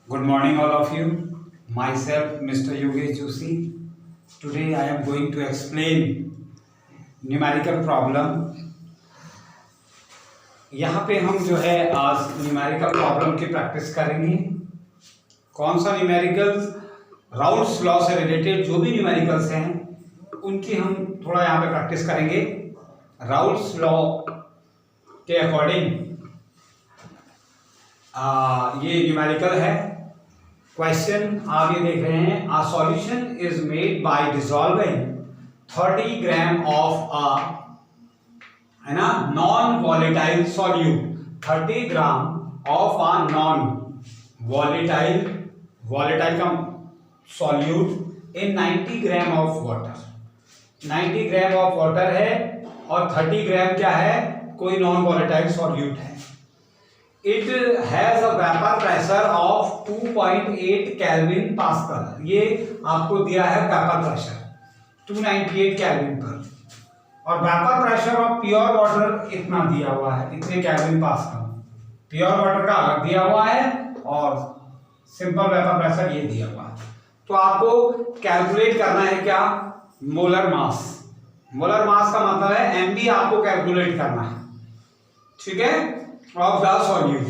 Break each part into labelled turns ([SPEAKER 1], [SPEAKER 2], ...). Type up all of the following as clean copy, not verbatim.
[SPEAKER 1] Good morning, all of you. Myself, Mr. Yogesh Joshi. Today, I am going to explain numerical problem. यहाँ पे हम जो है आज न्यूमेरिकल प्रॉब्लम की प्रैक्टिस करेंगे। कौन सा न्यूमेरिकल्स? राउल्स लॉ से रिलेटेड जो भी न्यूमेरिकल्स हैं उनकी हम थोड़ा यहाँ पे प्रैक्टिस करेंगे। राउल्स लॉ के अकॉर्डिंग ये न्यूमेरिकल है। क्वेश्चन आप ये देख रहे हैं, a solution is made by dissolving 30 gram of है ना non volatile solute. 30 gram of a non volatile का solute in 90 gram of water. 90 gram of water है और 30 ग्राम क्या है? कोई नॉन वॉलेटाइल सॉल्यूट है। It has a vapour pressure of 2.8 kelvin pascal. ये आपको दिया है वेपर प्रेशर 298 केल्विन पर, और vapour pressure of pure water इतना दिया हुआ है, इतने केल्विन पास्कल। प्योर वाटर का अलग दिया हुआ है और सिंपल वेपर प्रेशर ये दिया हुआ है। तो आपको कैलकुलेट करना है क्या? Molar mass. मोलर मास का मतलब है एमबी आपको कैलकुलेट करना है, ठीक है, ऑफ द सॉल्यूट।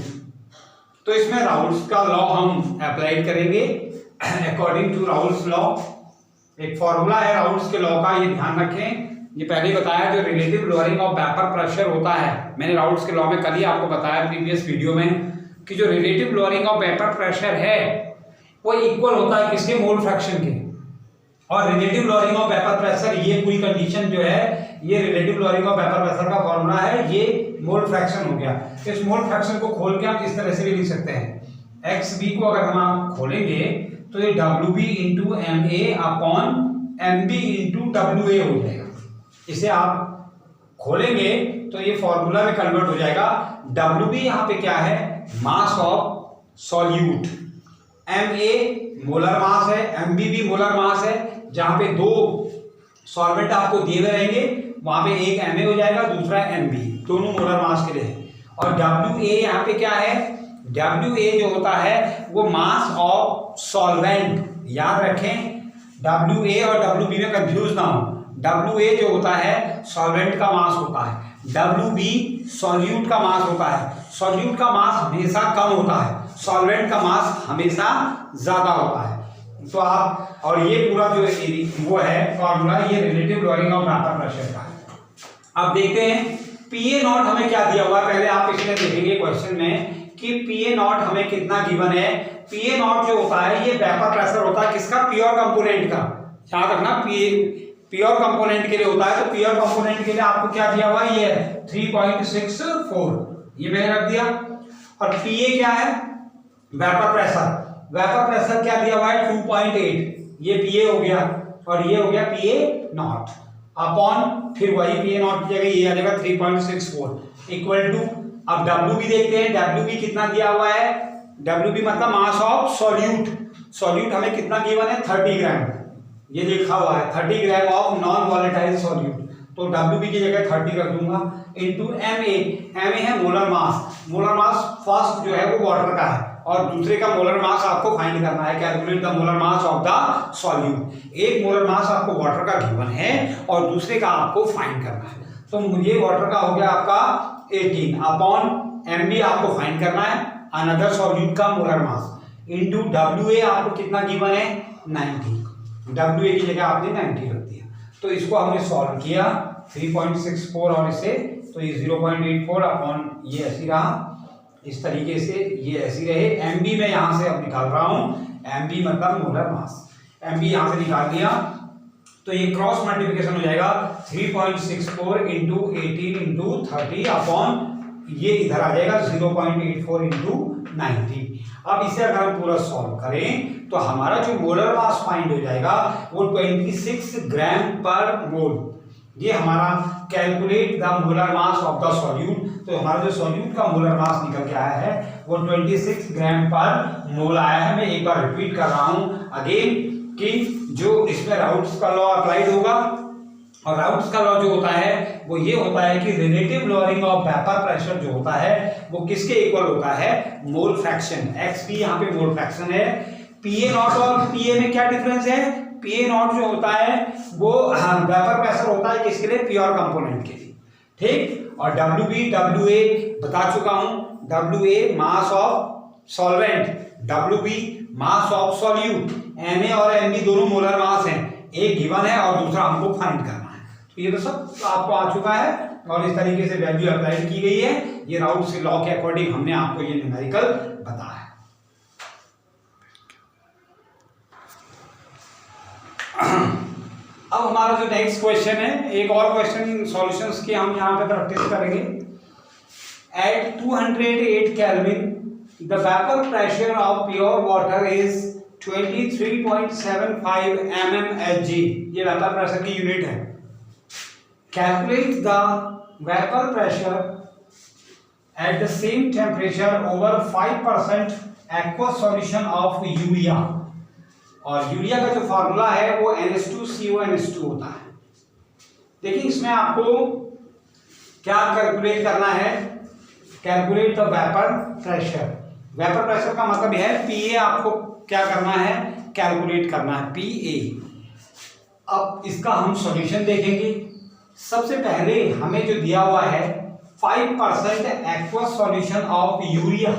[SPEAKER 1] तो इसमें राउल्स का लॉ हम अप्लाई करेंगे अकॉर्डिंग टू राउल्स लॉ। एक फॉर्मूला है राउल्स के लॉ का, ये ध्यान रखें। ये पहले ही बताया, जो relative lowering of vapour pressure होता है, मैंने राउल्स के लॉ में कल ही आपको बताया प्रीवियस वीडियो में, कि जो relative lowering of vapour pressure है वो इक्वल होता है किसके? मोल फ्रैक्शन के। और relative lowering of vapour pressure, ये पूरी कंडीशन जो है, ये relative lowering of vapour pressure का फॉर्मूला है, ये मोल फ्रैक्शन हो गया। इस मोल फ्रैक्शन को खोल के हम इस तरह से भी लिख सकते हैं। एक्स बी को अगर हम खोलेंगे तो ये W B into M A upon M B into W A हो जाएगा। इसे आप खोलेंगे तो ये फॉर्मूला में कन्वर्ट हो जाएगा। डब्ल्यू बी यहाँ पे क्या है? Mass of solute. M A molar mass है, एम बी भी मोलर मास है। जहां पे दो सॉल्वेंट आपको दिए हुए रहेंगे वहां पे एक एम ए हो जाएगा, दूसरा एम बी, दोनों मोलर मास के लिए। और डब्ल्यू ए यहाँ पे क्या है? डब्ल्यू ए जो होता है वो मास ऑफ सॉल्वेंट। याद रखें, डब्ल्यू ए और डब्ल्यू बी में कंफ्यूज ना हो। डब्ल्यू ए जो होता है सॉल्वेंट का मास होता है, डब्ल्यू बी सॉल्यूट का मास होता है। सॉल्यूट का मास हमेशा कम होता है, सॉल्वेंट का मास हमेशा ज्यादा होता है। तो आप, और ये पूरा जो वो है फॉर्मूला, ये relative lowering of vapour pressure का है। अब देखते हैं पीए नॉट हमें क्या दिया हुआ है। पहले आप इसमें देखेंगे क्वेश्चन में कि पीए नॉट हमें कितना गिवन है। पीए नॉट जो होता है ये वेपर प्रेशर होता है किसका? प्योर कंपोनेंट का। याद रखना, प्योर कंपोनेंट के लिए होता है। तो प्योर कंपोनेंट के लिए आपको क्या दिया हुआ है? ये 3.64, ये मैंने रख दिया। और पीए क्या है? Vapour pressure. वेपर प्रेशर क्या दिया हुआ है? 2.8, ये पीए हो गया, और ये हो गया पीए नॉट अपॉन, फिर वही पीए नॉट की जगह ये आ जाएगा 3.64 इक्वल टू। अब डब्ल्यू बी देखते हैं, डब्ल्यू बी कितना दिया हुआ है? डब्ल्यू बी मतलब मास ऑफ सॉल्यूट। सॉल्यूट हमें कितना गिवन है? 30 ग्राम, ये लिखा हुआ है 30 gram of non volatile solute. तो डब्ल्यू बी की जगह 30 रख दूंगा into M A. M A है molar mass. Molar mass first जो है वो वाटर का है, और दूसरे का मोलर मास आपको फाइंड करना है। Calculate the molar mass of the solute. एक मोलर मास आपको वाटर का गिवन है और दूसरे का आपको फाइंड करना है। तो ये वाटर का हो गया आपका 18 अपॉन एम बी आपको फाइंड करना है, अनदर सॉल्यूट का मोलर मास, इंटू डब्ल्यू ए आपको कितना गिवन है? 90। डब्ल्यू ए की जगह आपने 90 रख दिया। तो इसको हमने सॉल्व किया 3.64 और इसे, तो ये 0.84 अपॉन ये ऐसी रहा, इस तरीके से ये ऐसी रहे। एम बी में यहां से अब निकाल रहा हूं, एम बी मतलब मोलर मास। एम बी यहां से निकाल दिया तो ये क्रॉस मल्टीप्लिकेशन हो जाएगा 3.64 इंटू 18 इंटू 30 अपॉन, ये इधर आ जाएगा 0.84 इंटू 90। अब इसे अगर हम पूरा सॉल्व करें तो हमारा जो मोलर मास फाइंड हो जाएगा वो 26 ग्राम पर मोल। ये हमारा calculate the molar mass of the solute. तो हमारा जो सॉल्यूट का मोलर मास निकल के आया है वो 26 ग्राम पर मोल आया है। मैं एक बार रिपीट कर रहा हूं अगेन कि जो इसमें राउल्स का लॉ अप्लाइड होगा, और राउट्स का लॉ जो होता है वो ये होता है कि relative lowering of vapour pressure जो होता है वो किसके इक्वल होता है, मोल फ्रैक्शन। एक्स पी यहाँ पे मोल फ्रैक्शन है। पीए नॉट और पीए में क्या डिफरेंस है, पीए नॉट जो होता है वो वेपर प्रेशर होता है किसके लिए, प्योर कंपोनेंट के लिए, ठीक। और डब्ल्यू बी डब्ल्यू ए बता चुका हूं, W A mass of solvent, W B mass of solute, M A और एम बी दोनों मोलर मास हैं, एक गिवन है और दूसरा हमको फाइंड करना है। तो ये तो सब आपको आ चुका है और इस तरीके से वैल्यू अप्लाई की गई है। ये राउट्स लॉ के अकॉर्डिंग हमने आपको ये न्यूमेरिकल बताया है। अब हमारा जो नेक्स्ट क्वेश्चन है, एक और क्वेश्चन सॉल्यूशंस की हम यहाँ पे प्रैक्टिस करेंगे। At 208 kelvin the vapour pressure of pure water is 23.75 mmHg। ये वेपर प्रेशर की यूनिट है। Calculate the vapour pressure at the same temperature over 5% aqueous solution of urea. और यूरिया का जो फॉर्मूला है वो NH2CONH2 होता है। देखिए इसमें आपको क्या कैलकुलेट करना है, calculate the vapour pressure. Vapour pressure का मतलब है पीए, आपको क्या करना है, कैलकुलेट करना है पीए। अब इसका हम सॉल्यूशन देखेंगे। सबसे पहले हमें जो दिया हुआ है 5% aqueous solution of urea.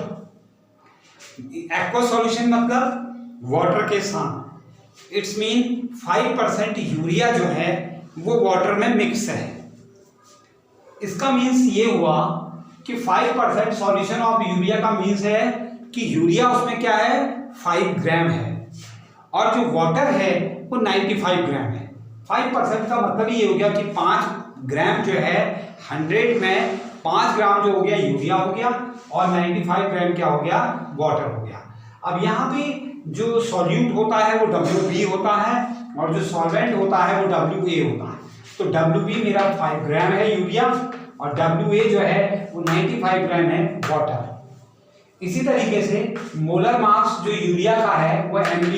[SPEAKER 1] Aqueous solution मतलब वाटर के साथ, इट्स मीन 5% यूरिया जो है वो वाटर में मिक्स है। इसका मीन्स ये हुआ कि 5% सॉल्यूशन ऑफ यूरिया का मीन्स है कि यूरिया उसमें क्या है, 5 ग्राम है और जो वाटर है वो 95 ग्राम है। 5% का मतलब ये हो गया कि 5 ग्राम जो है 100 में 5 ग्राम जो हो गया यूरिया हो गया और 95 ग्राम क्या हो गया, वाटर हो गया। अब यहाँ पे जो सॉल्यूट होता है वो WB होता है और जो सॉल्वेंट होता है वो WA होता है। तो WB मेरा 5 ग्राम है यूरिया और WA जो है वो 95 ग्राम है वाटर। इसी तरीके से मोलर मास जो यूरिया का है वो MB,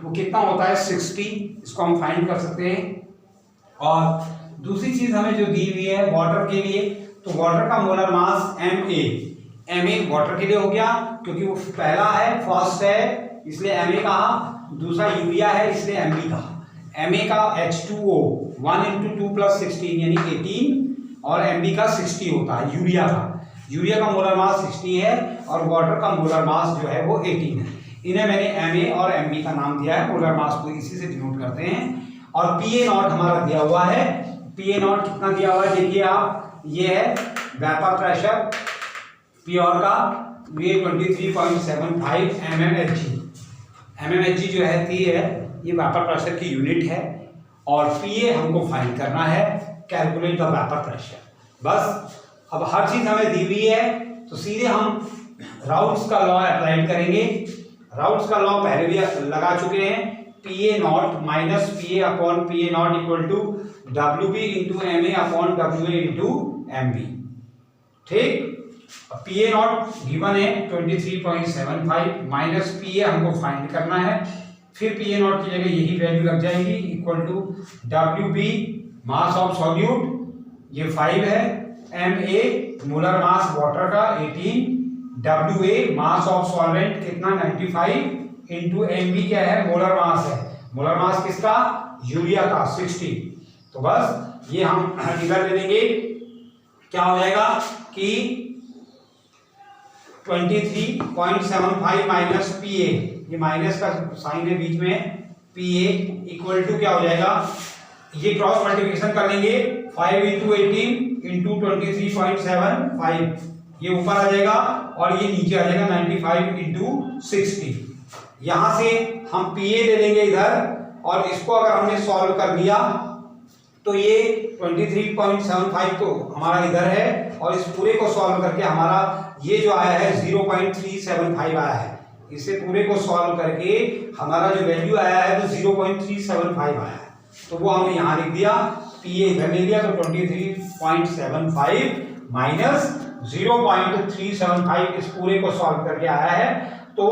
[SPEAKER 1] वो कितना होता है 60, इसको हम फाइंड कर सकते हैं। और दूसरी चीज हमें जो दी हुई है वाटर के लिए, तो वाटर का मोलर मास MA वाटर के लिए हो गया क्योंकि वो पहला है, फर्स्ट है इसलिए MA कहा, दूसरा यूरिया है इसलिए MB कहा। MA का H2O 1 × 2 + 16 यानी 18 और MB का 60 होता है यूरिया का। यूरिया का मोलर मास 60 है और वाटर का मोलर मास जो है वो 18 है। इन्हें मैंने MA और MB का नाम दिया है, मोलर मास को इसी से डिनोट करते हैं। और PA नॉट हमारा दिया हुआ है। PA नॉट कितना दिया हुआ है देखिए आप, ये है वेपर प्रेशर प्योर का, ये 23.75 mmHg। mmHg जो है ये वेपर प्रेशर की यूनिट है और PA हमको फाइंड करना है, कैलकुलेट द वेपर प्रेशर। बस अब हर चीज हमें दी हुई है तो सीधे हम राउट्स का लॉ अप्लाई करेंगे। राउट्स का लॉ पहले भी लगा चुके हैं, PA not minus PA upon PA not equal to WB into MA upon WA into MB, ठीक। PA नॉट गिवन है 23.75 माइनस PA हमको फाइंड करना है, फिर PA नॉट की जगह यही वैल्यू लग जाएगी equal to WB mass of solute ये 5 है, MA मोलर मास वाटर का 18, WA मास ऑफ सॉल्वेंट कितना 95 इंटू MB क्या है, मोलर मास है। मोलर मास किसका, यूरिया का 60। तो बस ये हम इधर ले लेंगे, क्या हो जाएगा कि 23.75 माइनस PA, ये माइनस का साइन है बीच में, PA इक्वल टू क्या हो जाएगा, ये क्रॉस मल्टीप्लिकेशन कर लेंगे 5 × 18 × 23.75, ये ऊपर आ जाएगा और ये नीचे आ जाएगा 95 × 60। यहां से हम PA ले लेंगे इधर और इसको अगर हमने सॉल्व कर लिया तो ये 23.75 तो हमारा इधर है और इस पूरे को सॉल्व करके हमारा ये जो आया है 0.375 आया है। इसे पूरे को सॉल्व करके हमारा जो वैल्यू आया है वो 0.375 आया है, तो वो हमने यहाँ लिख दिया, PA इधर ले लिया तो 23.75 माइनस 0.375 इस पूरे को सॉल्व करके आया है। तो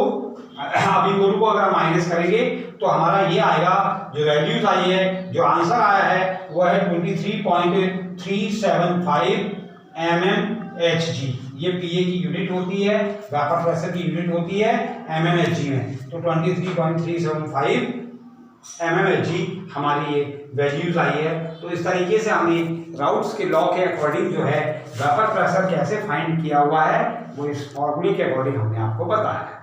[SPEAKER 1] अब इन दोनों को अगर माइनस करेंगे तो हमारा ये आएगा, जो वैल्यूज आई है, जो आंसर आया है वो है 23.375 mmHg। ये पीए की यूनिट होती है, वेपर प्रेशर की यूनिट होती है mmHg में। तो 23.375 mmHg हमारी ये वैल्यूज आई है। तो इस तरीके से हमें राउट्स के लॉ के अकॉर्डिंग जो है वेपर प्रेशर कैसे फाइंड किया हुआ है, वो इस फॉर्मूले के अकॉर्डिंग हमने आपको बताया है।